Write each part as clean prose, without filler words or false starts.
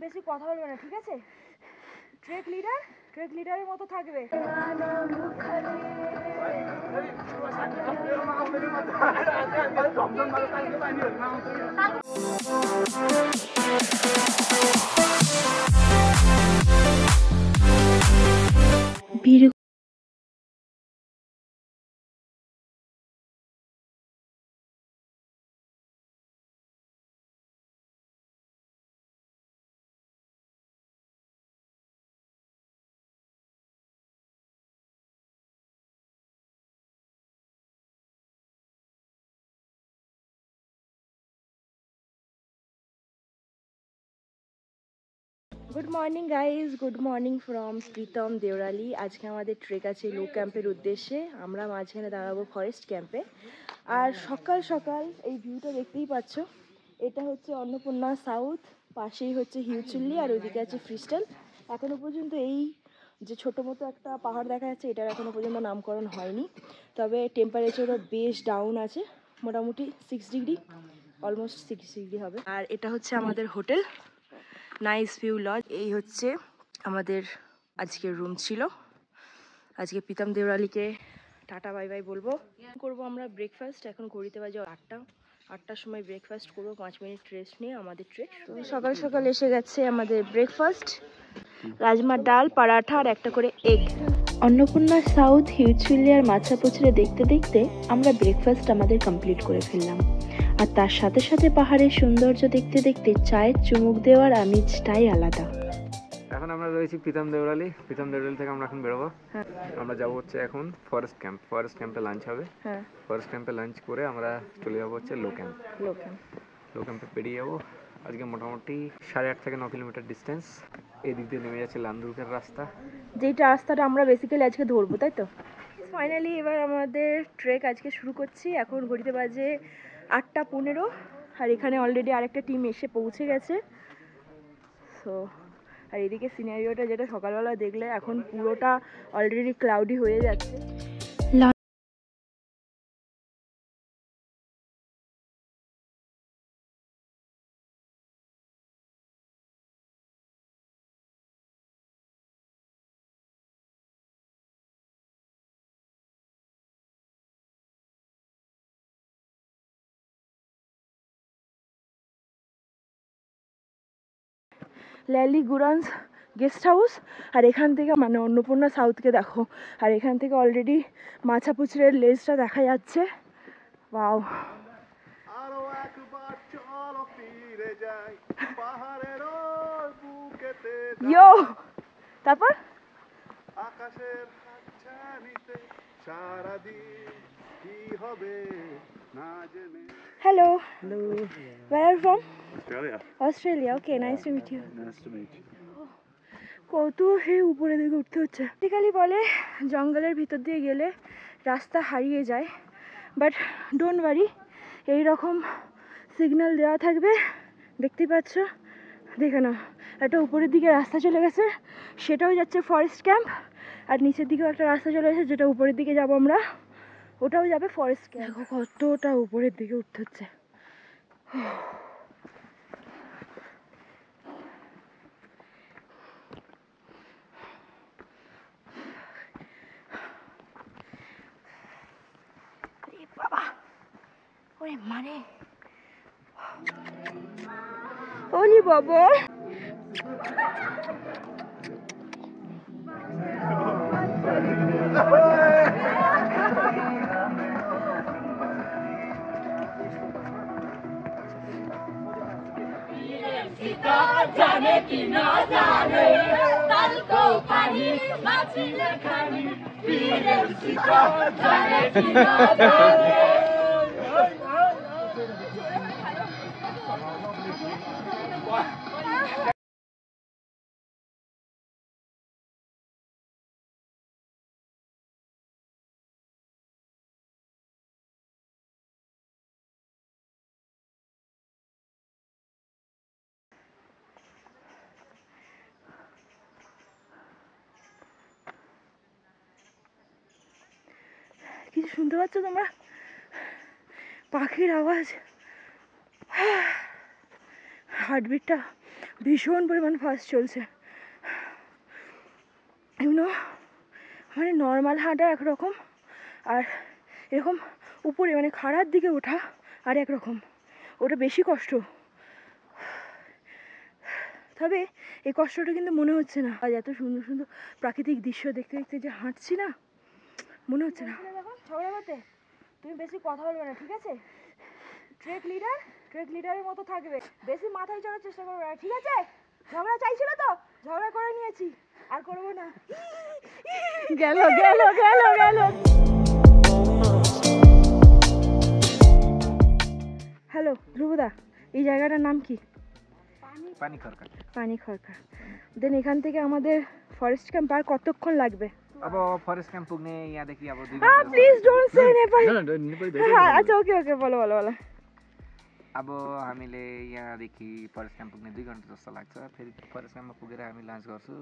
বেশি কথা বলবে না, ঠিক আছে? ট্রেক লিডারের মতো থাকবে। Good morning guys, good morning from Pritam Deorali. আজকে আমাদের ট্রেক আছে লো ক্যাম্পের উদ্দেশ্যে। আমরা মাঝখানে দাঁড়াবো ফরেস্ট ক্যাম্পে। আর সকাল সকাল এই ভিউটা দেখতেই পাচ্ছ। এটা হচ্ছে অন্নপূর্ণা সাউথ, পাশেই হচ্ছে হিউচুল্লি, আর ওইদিকে আছে ফ্রিস্টাল। এখনো পর্যন্ত এই যে ছোটো মতো একটা পাহাড় দেখা যাচ্ছে, এটার এখনো পর্যন্ত নামকরণ হয়নি। তবে টেম্পারেচারও বেশ ডাউন আছে, মোটামুটি 6 ডিগ্রি, অলমোস্ট 6 ডিগ্রি হবে। আর এটা হচ্ছে আমাদের হোটেল নাইস ভিউ লজ। এই হচ্ছে আমাদের আজকের রুম ছিল। আজকে প্রীতম দেওরালিকে টাটা বাই বাই বলবো। করবো আমরা ব্রেকফাস্ট। এখন ঘড়িতে বাজে 8টার সময় ব্রেকফাস্ট করবো। 5 মিনিট রেস্ট নিয়ে আমাদের ট্রেক। সকাল সকাল এসে গেছে আমাদের ব্রেকফাস্ট, রাজমার ডাল, পরাঠা আর একটা করে এগ। অন্নপূর্ণা সাউথ, হিউচুল্লি আর মাছাপুছড়ে দেখতে দেখতে আমরা ব্রেকফাস্ট আমাদের কমপ্লিট করে ফেললাম। আর তার সাথে সাথে পাহাড়ের সৌন্দর্য দেখতে দেখতে চায়ের চুমুক দেওয়ার আমেজটাই আলাদা। এখন আমরা রয়েছি প্রীতম দেওরালি থেকে আমরা এখন বেরোবো। আমরা যাবো হচ্ছে এখন ফরেস্ট ক্যাম্পে লাঞ্চ হবে। ফরেস্ট ক্যাম্পে লাঞ্চ করে আমরা চলে যাবো হচ্ছে লো ক্যাম্পে পেরিয়ে যাবো। আজকে মোটামুটি 8.5 থেকে 9 কিলোমিটার ডিস্টেন্স। এই দিক দিয়ে নেমে যাচ্ছে লান্দুর্গের রাস্তা, যেটা রাস্তাটা আমরা বেসিক্যালি আজকে ধরবো, তাই তো? ফাইনালি এবার আমাদের ট্রেক আজকে শুরু করছি। এখন ঘড়িতে বাজে 8টা 15, আর এখানে অলরেডি আরেকটা টিম এসে পৌঁছে গেছে। সো আর এদিকে সিনারিওটা যেটা সকালবেলা দেখলে, এখন পুরোটা অলরেডি ক্লাউডি হয়ে যাচ্ছে। ল্যালি গুরান্স গেস্ট হাউস, আর এখান থেকে মানে অন্নপূর্ণা সাউথকে দেখো। আর এখান থেকে অলরেডি মাছাপুছড়ের লেজটা দেখা যাচ্ছে। ওয়াও, ইয়ো। তারপর আকাশের হাতছানিতে সারাদিন কি হবে না জেনে। Hello, where are you from? Australia. Okay, nice to meet you. কত হে উপরে দিকে উঠতে হচ্ছে। বেসিক্যালি বলে জঙ্গলের ভিতর দিয়ে গেলে রাস্তা হারিয়ে যায়, বাট ডোন্ট ওয়ারি, এইরকম সিগন্যাল দেওয়া থাকবে, দেখতেই পাচ্ছ। দেখে নাও, একটা উপরের দিকে রাস্তা চলে গেছে, সেটাও যাচ্ছে ফরেস্ট ক্যাম্প। আর নিচের দিকেও একটা রাস্তা চলে গেছে, যেটা উপরের দিকে যাবো আমরা, ওটাও যাবে ফরেস্ট ক্যাম্প। দেখো কতটা উপরের দিকে উঠতে হচ্ছে। বাবা, ওরে মানে ওলি বাবা, জানে কি না জানে, কাল কো পানি মাছিলে খানি, পীরের শিকা জানে কি না জানে। কিছু শুনতে পাচ্ছ তোমরা? পাখির আওয়াজ, হার্টবিটটা ভীষণ পরিমাণ ফাস্ট চলছে। এমন মানে নর্মাল হাঁটা একরকম, আর এরকম উপরে মানে খাড়ার দিকে ওঠা আর একরকম, ওটা বেশি কষ্ট। তবে এই কষ্টটা কিন্তু মনে হচ্ছে না, আজ এত সুন্দর সুন্দর প্রাকৃতিক দৃশ্য দেখতে দেখতে যে হাঁটছি না, মনে হচ্ছে না। দেখো ঝগড়া করতে তুমি বেশি কথা বলবে না, ঠিক আছে? ট্রেক লিডারের মতো থাকবে, বেশি মাথায় চড়ার চেষ্টা করবে না, ঠিক আছে? ঝগড়া চাইছিল তো, ঝগড়া করে নিয়েছি, আর করবো না। গেল গেল গেল গেল। হ্যালো ধ্রুবদা, এই জায়গাটার নাম কি? পানি খরকা। পানি খরকা। দেন এখান থেকে আমাদের ফরেস্ট ক্যাম্প আর কতক্ষণ লাগবে? अब फरेस्ट कैंप पुग्ने यहाँदेखि अब 2 हाँ घन्टा प्लीज डोन्ट से नेपाली। नेपाली हाँ अच्छा ओके ओके बोलो बोलो बोलो। अब हामीले यहाँदेखि फरेस्ट क्याम्प पुग्ने 2 घन्टा जस्तो लाग्छ। फेरि फरेस्ट क्याम्पमा पुगेर हामी लन्च गर्छु,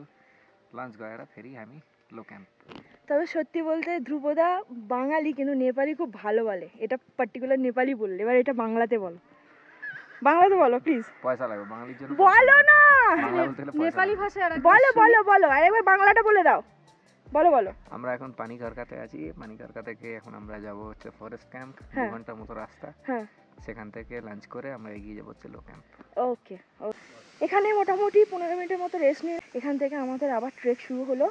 लन्च गरेर फेरि हामी लो क्याम्प। তবে সত্যি বলতে ধ্রুবদা বাঙালি কিন্তু নেপালি খুব ভালো বলে, এটা পার্টিকুলার নেপালি বললে, এবার এটা বাংলাতে বলো, বাংলাতে বলো প্লিজ। পয়সা লাগবে বাঙালির জন্য, বলো না বাংলা বলতে গেলে নেপালি ভাষা। বলো বলো বলো, আরেকবার বাংলাটা বলে দাও, বলো বলো। আমরা এখন পানি খরকাতে আছি, পানি খরকা থেকে এখন আমরা যাব হচ্ছে ফরেস্ট ক্যাম্প, 2 ঘন্টার মতো রাস্তা। হ্যাঁ সেখান থেকে লাঞ্চ করে আমরা এগিয়ে যাব হচ্ছে লো ক্যাম্প। ওকে এখানে মোটামুটি 15 মিনিটের মতো রেস্ট নিয়ে এখান থেকে আমাদের আবার ট্রেক শুরু হলো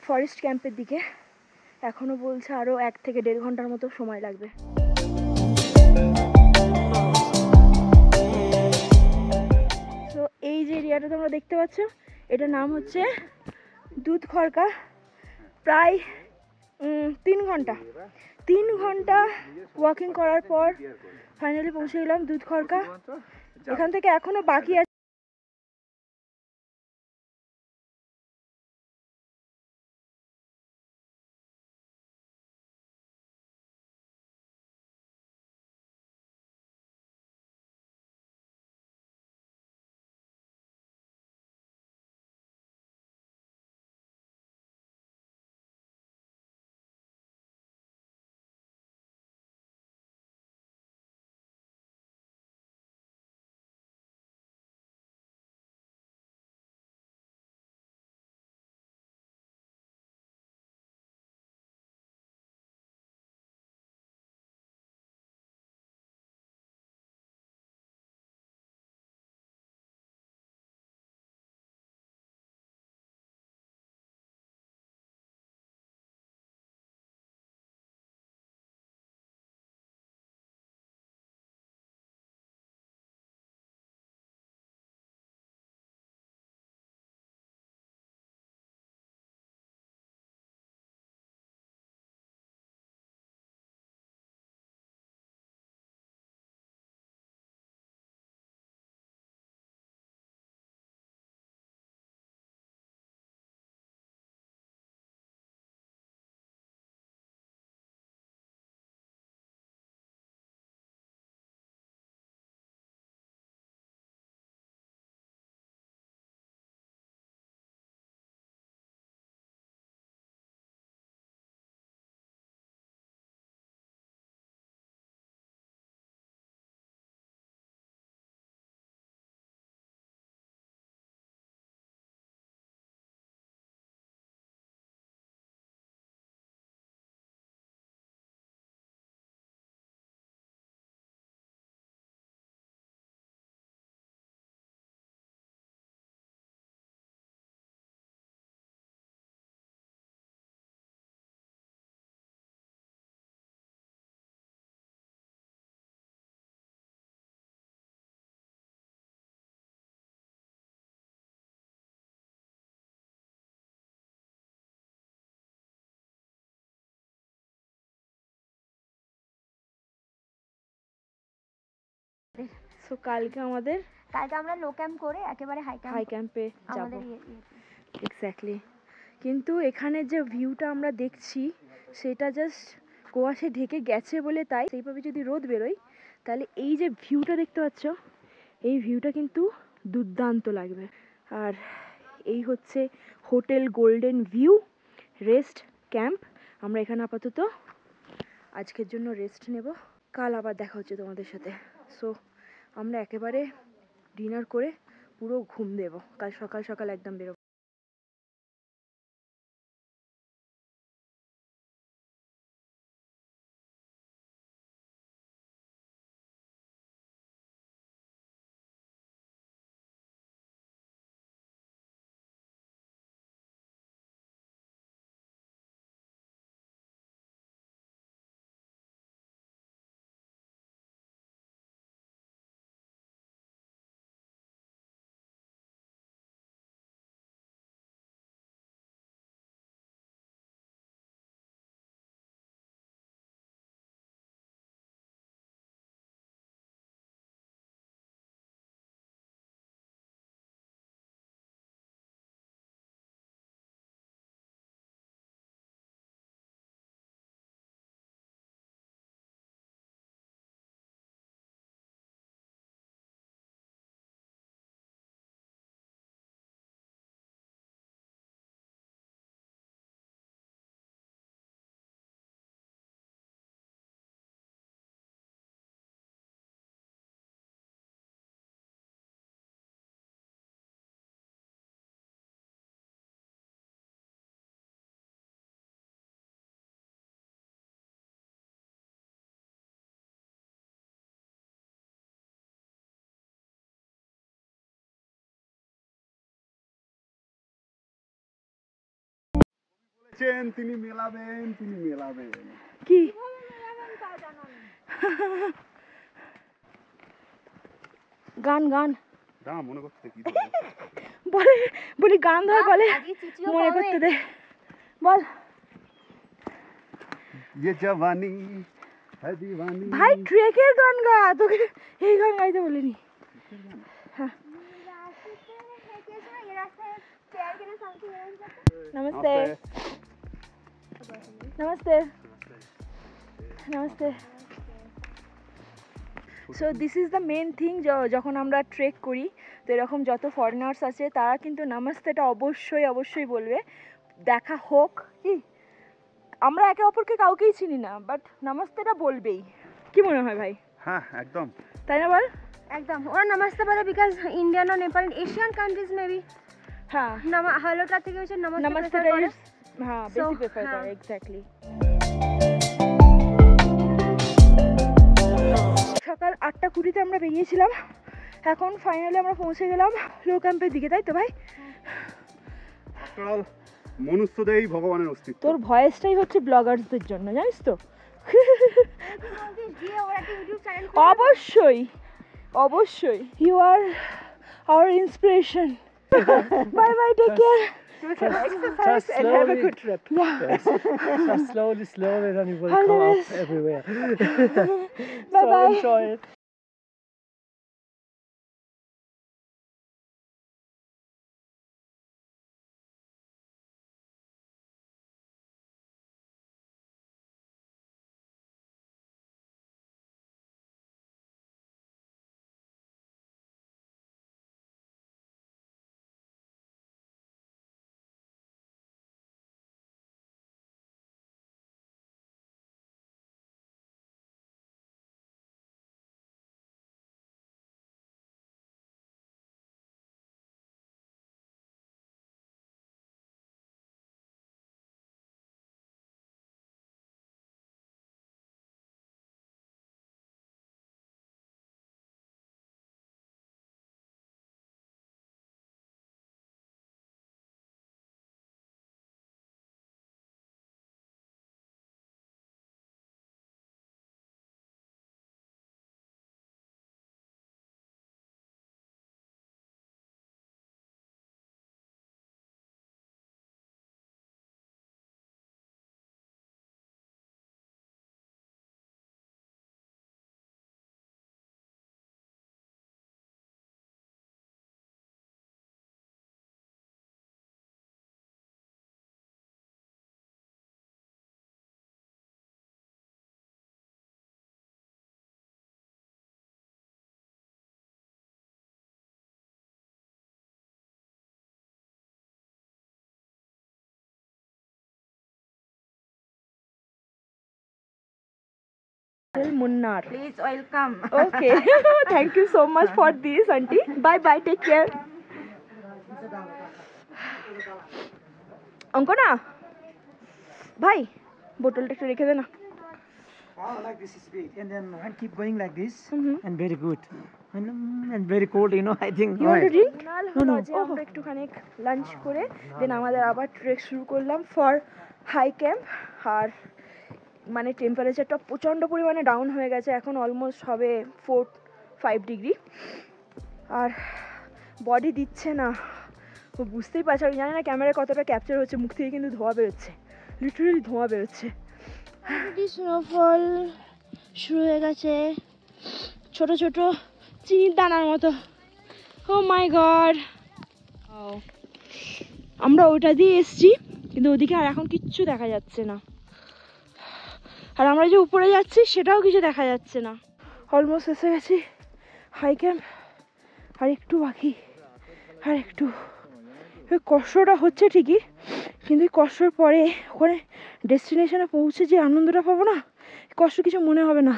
ফরেস্ট ক্যাম্পের দিকে। এখনো বলছে আরো 1 থেকে 1.5 ঘন্টার মতো সময় লাগবে। তো এই যে এরিয়াটা তোমরা দেখতে পাচ্ছ, এটার নাম হচ্ছে দুধ খড়কা। প্রায় 3 ঘন্টা ওয়াকিং করার পর ফাইনালি পৌঁছে গেলাম দুধ খড়কা। এখান থেকে এখনো বাকি আছে। সো কালকে আমরা লো ক্যাম্প করে একেবারে হাই ক্যাম্পে যাব আমাদের এক্স্যাক্টলি। কিন্তু এখানে যে ভিউটা আমরা দেখছি সেটা জাস্ট কুয়াশে ঢেকে গেছে বলে, তাই সেইভাবে যদি রোদ বেরোয় তাহলে এই যে ভিউটা দেখতে পাচ্ছ, এই ভিউটা কিন্তু দুর্দান্ত লাগবে। আর এই হচ্ছে hotel golden view rest camp. আমরা এখানে আপাতত আজকের জন্য রেস্ট নেব, কাল আবার দেখা হচ্ছে তোমাদের সাথে। সো আমরা একেবারে ডিনার করে পুরো ঘুম দেবো, কাল সকাল সকাল একদম বেরোবো। তিনি মেলাবেন, তিনি মেলাবেন। কি গান গান দাঁড়া, মনে করতে কি বলে, বলি গান ধর বলে, মনে করতে দে, বল। ये जवानी है दीवानी। ভাই ট্রেকের গান গা, তোকে এই গান গাইতে বলিনি। হ্যাঁ namaste namaste namaste. So this is the main thing, যখন আমরা ট্রেক করি তো এরকম যত ফরেনার্স আছে তারা কিন্তু নামাস্তেটা অবশ্যই অবশ্যই বলবে, দেখা হোক কি আমরা একে অপরকে কাউকেই চিনি না, বাট নামাস্তেটা বলবেই। কি মনে হয় ভাই? হ্যাঁ একদম তাই না বল? একদম ওরা নামাজতে পারে, বিকজ ইন্ডিয়ান ও নেপাল এশিয়ান কান্ট্রিজ মেবি হ্যাঁ হ্যালোটা থেকে হচ্ছে নামাজতে নামাস্তেটা করে। হ্যাঁ So, বেশি প্রেফার হ্যাঁ। করে, এক্স্যাক্টলি। সকাল 8:20 আমরা বেরিয়েছিলাম, এখন ফাইনালি আমরা পৌঁছে গেলাম লো ক্যাম্পের দিকে, তাই তো ভাই? আফটার অল মনুষ্যদেরই ভগবানের অস্তিত্ব। তোর ভয়েসটাই হচ্ছে ব্লগার্সদের জন্য, জানিস তো? গিয়ে ওরা একটা ইউটিউব চ্যানেল অবশ্যই অবশ্যই, you are our inspiration. Bye bye, take care, exercise and have a good trip. Just slowly, then you will All the come up best. everywhere. Bye So bye. enjoy it. Munnar. Please welcome. Okay. Thank you so much for this, aunty. Bye bye. Take care. Ankana ভাই বোতলটা একটু রেখে দে না। Wow, like this is great. And then and keep going like this. Mhm. And very good. And very cold, you know, I think. You want to Alright. drink? হলো যে আমরা একটুখানি lunch করে দেন আমাদের আবার ট্রেক শুরু করলাম ফর হাই ক্যাম্প। আর মানে টেম্পারেচারটা প্রচণ্ড পরিমাণে ডাউন হয়ে গেছে, এখন অলমোস্ট হবে 4-5 ডিগ্রি। আর বডি দিচ্ছে না, ও বুঝতেই পারছে। আমি জানি না ক্যামেরায় কতটা ক্যাপচার হচ্ছে, মুখ থেকে কিন্তু ধোঁয়া বেরোচ্ছে, লিটারালি ধোঁয়া বেরোচ্ছে। স্নোফল শুরু হয়ে গেছে, ছোট ছোট চিনির দানার মতো। ও মাই গড, আমরা ওটা দিয়ে এসছি কিন্তু ওদিকে আর এখন কিচ্ছু দেখা যাচ্ছে না। আর আমরা যে উপরে যাচ্ছি সেটাও কিছু দেখা যাচ্ছে না। অলমোস্ট এসে গেছি হাই ক্যাম্প, আর একটু বাকি, আর একটু। কষ্টটা হচ্ছে ঠিকই, কিন্তু এই কষ্টর পরে ওখানে ডেস্টিনেশনে পৌঁছে যে আনন্দটা পাবো না, কষ্ট কিছু মনে হবে না।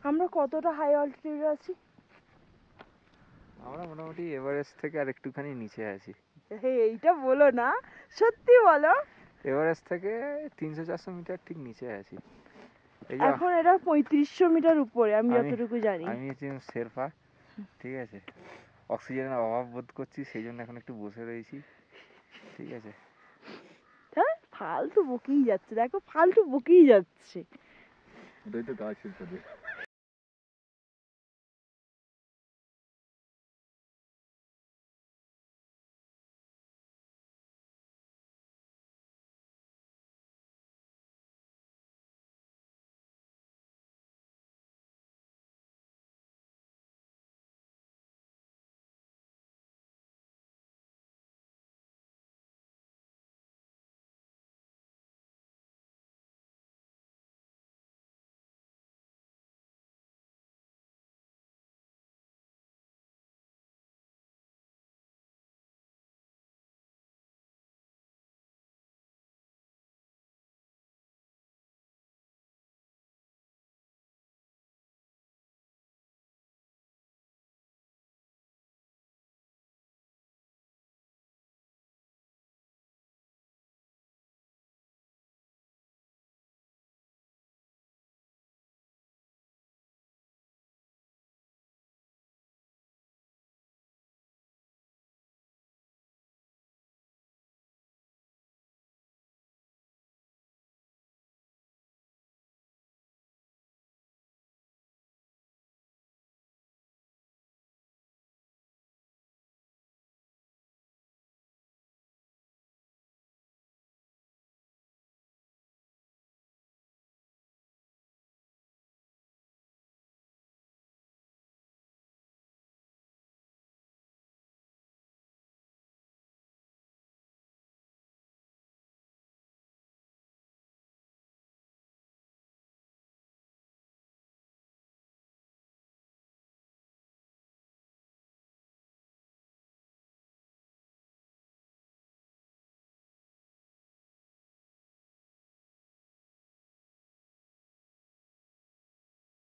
আমরা কতটা হাই অল্টিটিউডে আছি? আমরা মোটামুটি এভারেস্ট থেকে আর একটুখানি নিচে আছি। এইটা বলো না, সত্যি বলো। এভারেস্ট থেকে 300-400 মিটার ঠিক নিচে আছি। এই যে এখন এটা 3500 মিটার উপরে, আমি আমি- যতটুকু জানি। আমি হচ্ছে শেরপা, ঠিক আছে। অক্সিজেনের অভাব বোধ করছি, সেই জন্য এখন একটু বসে রয়েছি, ঠিক আছে। হ্যাঁ, ফালতু বকেই যাচ্ছে, দেখো ফালতু বকেই যাচ্ছে। ওটাই তো কাজ শিল্প